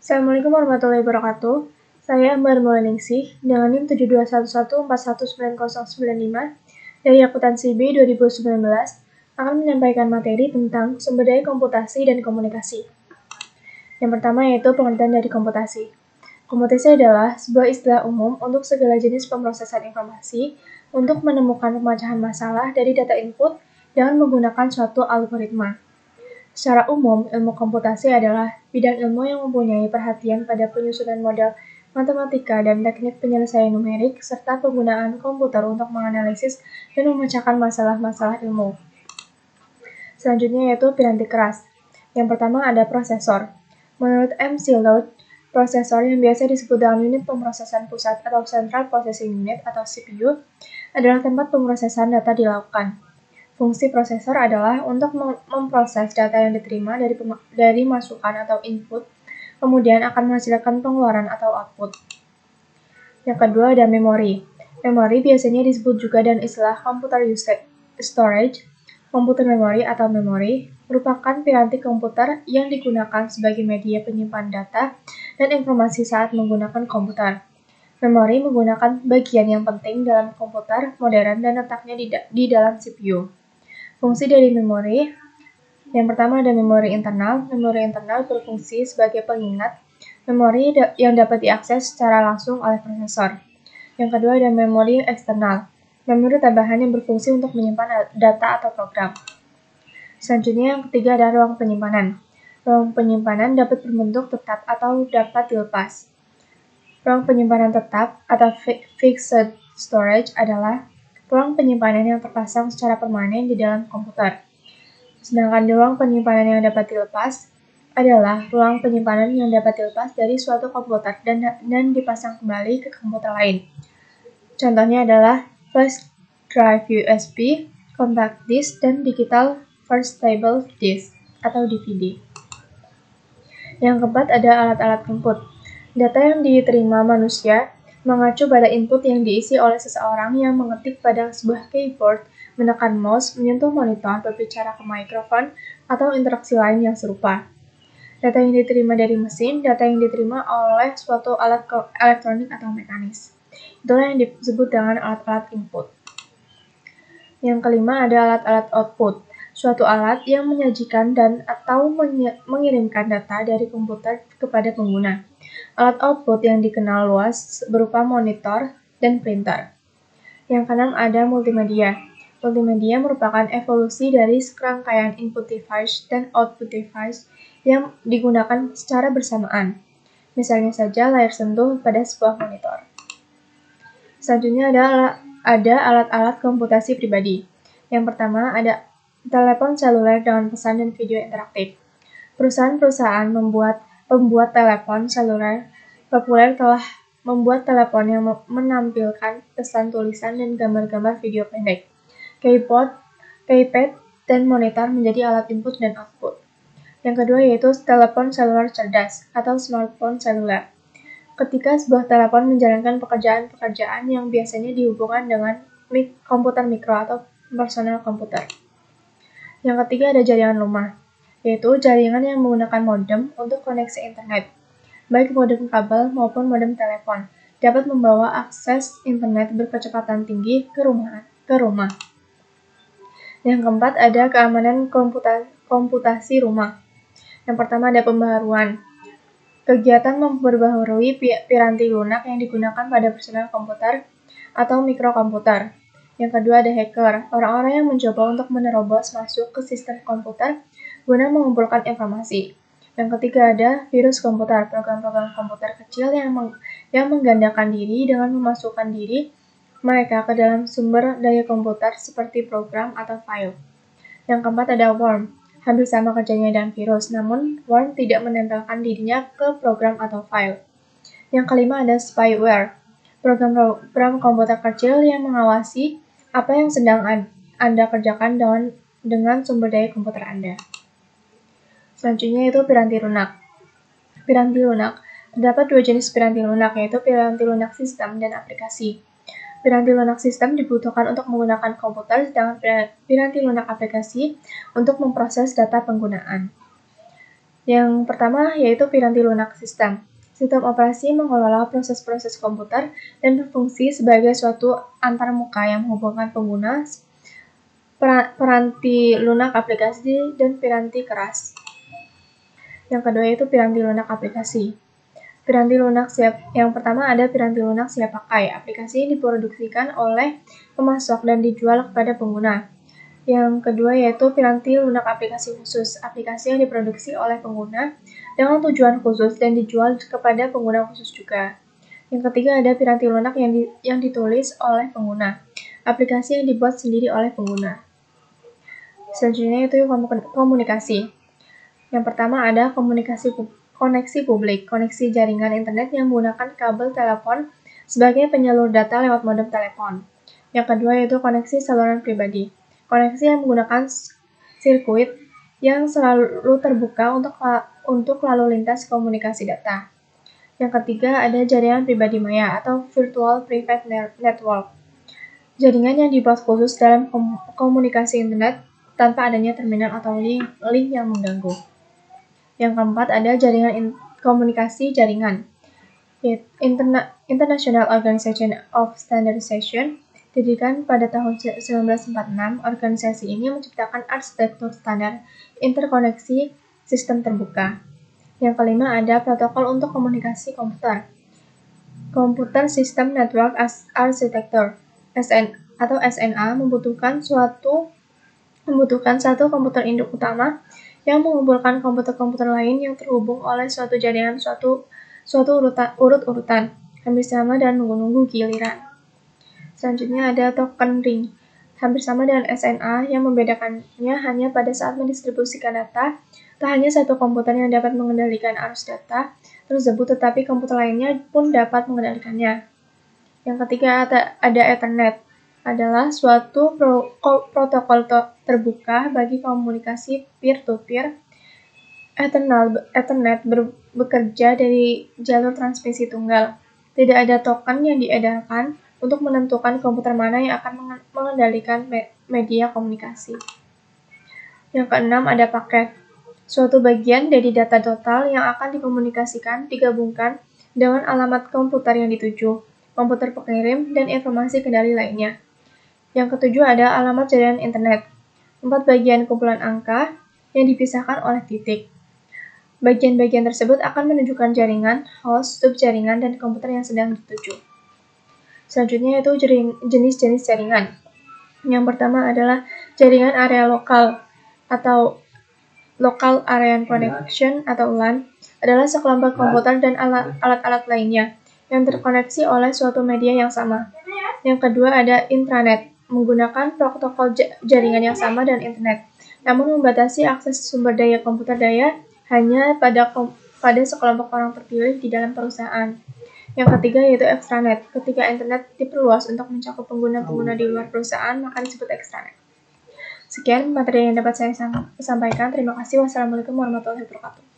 Assalamualaikum warahmatullahi wabarakatuh. Saya Ambar Mauliningsih dengan NIM 7211414995 dari Akuntansi B 2019 akan menyampaikan materi tentang sumber daya komputasi dan komunikasi. Yang pertama yaitu pengertian dari komputasi. Komputasi adalah sebuah istilah umum untuk segala jenis pemrosesan informasi untuk menemukan pemecahan masalah dari data input dengan menggunakan suatu algoritma. Secara umum, ilmu komputasi adalah bidang ilmu yang mempunyai perhatian pada penyusunan model matematika dan teknik penyelesaian numerik, serta penggunaan komputer untuk menganalisis dan memecahkan masalah-masalah ilmu. Selanjutnya yaitu piranti keras. Yang pertama ada prosesor. Menurut M. Sillard, prosesor yang biasa disebut dengan unit pemrosesan pusat atau Central Processing Unit atau CPU adalah tempat pemrosesan data dilakukan. Fungsi prosesor adalah untuk memproses data yang diterima dari masukan atau input, kemudian akan menghasilkan pengeluaran atau output. Yang kedua ada memori. Memori biasanya disebut juga dengan istilah computer usage storage. Komputer memori atau memori merupakan piranti komputer yang digunakan sebagai media penyimpan data dan informasi saat menggunakan komputer. Memori menggunakan bagian yang penting dalam komputer modern dan letaknya di dalam CPU. Fungsi dari memori, yang pertama ada memori internal. Memori internal berfungsi sebagai pengingat memori yang dapat diakses secara langsung oleh prosesor. Yang kedua ada memori eksternal. Memori tambahan yang berfungsi untuk menyimpan data atau program. Selanjutnya yang ketiga ada ruang penyimpanan. Ruang penyimpanan dapat berbentuk tetap atau dapat dilepas. Ruang penyimpanan tetap atau fixed storage adalah ruang penyimpanan yang terpasang secara permanen di dalam komputer. Sedangkan ruang penyimpanan yang dapat dilepas adalah ruang penyimpanan yang dapat dilepas dari suatu komputer dan dipasang kembali ke komputer lain. Contohnya adalah flash drive USB, compact disk, dan digital versatile disk atau DVD. Yang keempat ada alat-alat input. Data yang diterima manusia mengacu pada input yang diisi oleh seseorang yang mengetik pada sebuah keyboard, menekan mouse, menyentuh monitor, berbicara ke mikrofon, atau interaksi lain yang serupa. Data yang diterima dari mesin, data yang diterima oleh suatu alat elektronik atau mekanis. Itulah yang disebut dengan alat-alat input. Yang kelima ada alat-alat output. Suatu alat yang menyajikan dan atau mengirimkan data dari komputer kepada pengguna. Alat output yang dikenal luas berupa monitor dan printer. Yang keenam ada multimedia. Multimedia merupakan evolusi dari serangkaian input device dan output device yang digunakan secara bersamaan. Misalnya saja layar sentuh pada sebuah monitor. Selanjutnya ada alat-alat komputasi pribadi. Yang pertama ada telepon seluler dengan pesan dan video interaktif. Perusahaan-perusahaan pembuat telepon seluler populer telah membuat telepon yang menampilkan pesan tulisan dan gambar-gambar video pendek. Keypad, dan monitor menjadi alat input dan output. Yang kedua yaitu telepon seluler cerdas atau smartphone seluler. Ketika sebuah telepon menjalankan pekerjaan-pekerjaan yang biasanya dihubungkan dengan komputer mikro atau personal komputer. Yang ketiga ada jaringan rumah, yaitu jaringan yang menggunakan modem untuk koneksi internet. Baik modem kabel maupun modem telepon dapat membawa akses internet berkecepatan tinggi ke rumah. Yang keempat ada keamanan komputasi rumah. Yang pertama ada pembaharuan. Kegiatan memperbaharui piranti lunak yang digunakan pada personal komputer atau mikrokomputer. Yang kedua ada hacker, orang-orang yang mencoba untuk menerobos masuk ke sistem komputer guna mengumpulkan informasi. Yang ketiga ada virus komputer, program-program komputer kecil yang menggandakan diri dengan memasukkan diri mereka ke dalam sumber daya komputer seperti program atau file. Yang keempat ada worm. Hampir sama kerjanya dengan virus, namun worm tidak menempelkan dirinya ke program atau file. Yang kelima ada spyware, program komputer kecil yang mengawasi apa yang sedang Anda kerjakan dengan sumber daya komputer Anda. Selanjutnya itu piranti lunak. Piranti lunak, terdapat dua jenis piranti lunak, yaitu piranti lunak sistem dan aplikasi. Piranti lunak sistem dibutuhkan untuk menggunakan komputer, sedangkan piranti lunak aplikasi untuk memproses data penggunaan. Yang pertama yaitu piranti lunak system. Sistem operasi mengelola proses-proses komputer dan berfungsi sebagai suatu antarmuka yang menghubungkan pengguna, piranti lunak aplikasi, dan piranti keras. Yang kedua yaitu piranti lunak aplikasi. Piranti lunak yang pertama ada piranti lunak siap pakai. Aplikasi diproduksikan oleh pemasok dan dijual kepada pengguna. Yang kedua yaitu piranti lunak aplikasi khusus. Aplikasi yang diproduksi oleh pengguna dengan tujuan khusus dan dijual kepada pengguna khusus juga. Yang ketiga ada piranti lunak yang ditulis oleh pengguna. Aplikasi yang dibuat sendiri oleh pengguna. Selanjutnya itu komunikasi. Yang pertama ada koneksi publik, koneksi jaringan internet yang menggunakan kabel telepon sebagai penyalur data lewat modem telepon. Yang kedua yaitu koneksi saluran pribadi, koneksi yang menggunakan sirkuit yang selalu terbuka untuk lalu lintas komunikasi data. Yang ketiga ada jaringan pribadi maya atau virtual private network, jaringan yang dibuat khusus dalam komunikasi internet tanpa adanya terminal atau link yang mengganggu. Yang keempat ada jaringan komunikasi jaringan. International Organization of Standardization didirikan pada tahun 1946. Organisasi ini menciptakan arsitektur standar interkoneksi sistem terbuka. Yang kelima ada protokol untuk komunikasi komputer. Computer System Network Architecture SNA membutuhkan satu komputer induk utama yang mengumpulkan komputer-komputer lain yang terhubung oleh suatu jaringan suatu urut-urutan, hampir sama dan menunggu giliran. Selanjutnya ada token ring, hampir sama dengan SNA, yang membedakannya hanya pada saat mendistribusikan data. Tak hanya satu komputer yang dapat mengendalikan arus data tersebut, tetapi komputer lainnya pun dapat mengendalikannya. Yang ketiga ada Ethernet, adalah suatu protokol terbuka bagi komunikasi peer-to-peer. Ethernet bekerja dari jalur transmisi tunggal. Tidak ada token yang diedarkan untuk menentukan komputer mana yang akan mengendalikan media komunikasi. Yang keenam ada paket, suatu bagian dari data total yang akan dikomunikasikan digabungkan dengan alamat komputer yang dituju, komputer pengirim, dan informasi kendali lainnya. Yang ketujuh ada alamat jaringan internet, 4 bagian kumpulan angka yang dipisahkan oleh titik. Bagian-bagian tersebut akan menunjukkan jaringan, host, subjaringan, dan komputer yang sedang dituju. Selanjutnya yaitu jenis-jenis jaringan. Yang pertama adalah jaringan area lokal atau Local Area Connection atau LAN, adalah sekelompok komputer dan alat-alat lainnya yang terkoneksi oleh suatu media yang sama. Yang kedua ada intranet, menggunakan protokol jaringan yang sama dan internet, namun membatasi akses sumber daya komputer hanya pada sekelompok orang terpilih di dalam perusahaan. Yang ketiga yaitu extranet, ketika internet diperluas untuk mencakup pengguna-pengguna di luar perusahaan, maka disebut extranet. Sekian materi yang dapat saya sampaikan. Terima kasih. Wassalamualaikum warahmatullahi wabarakatuh.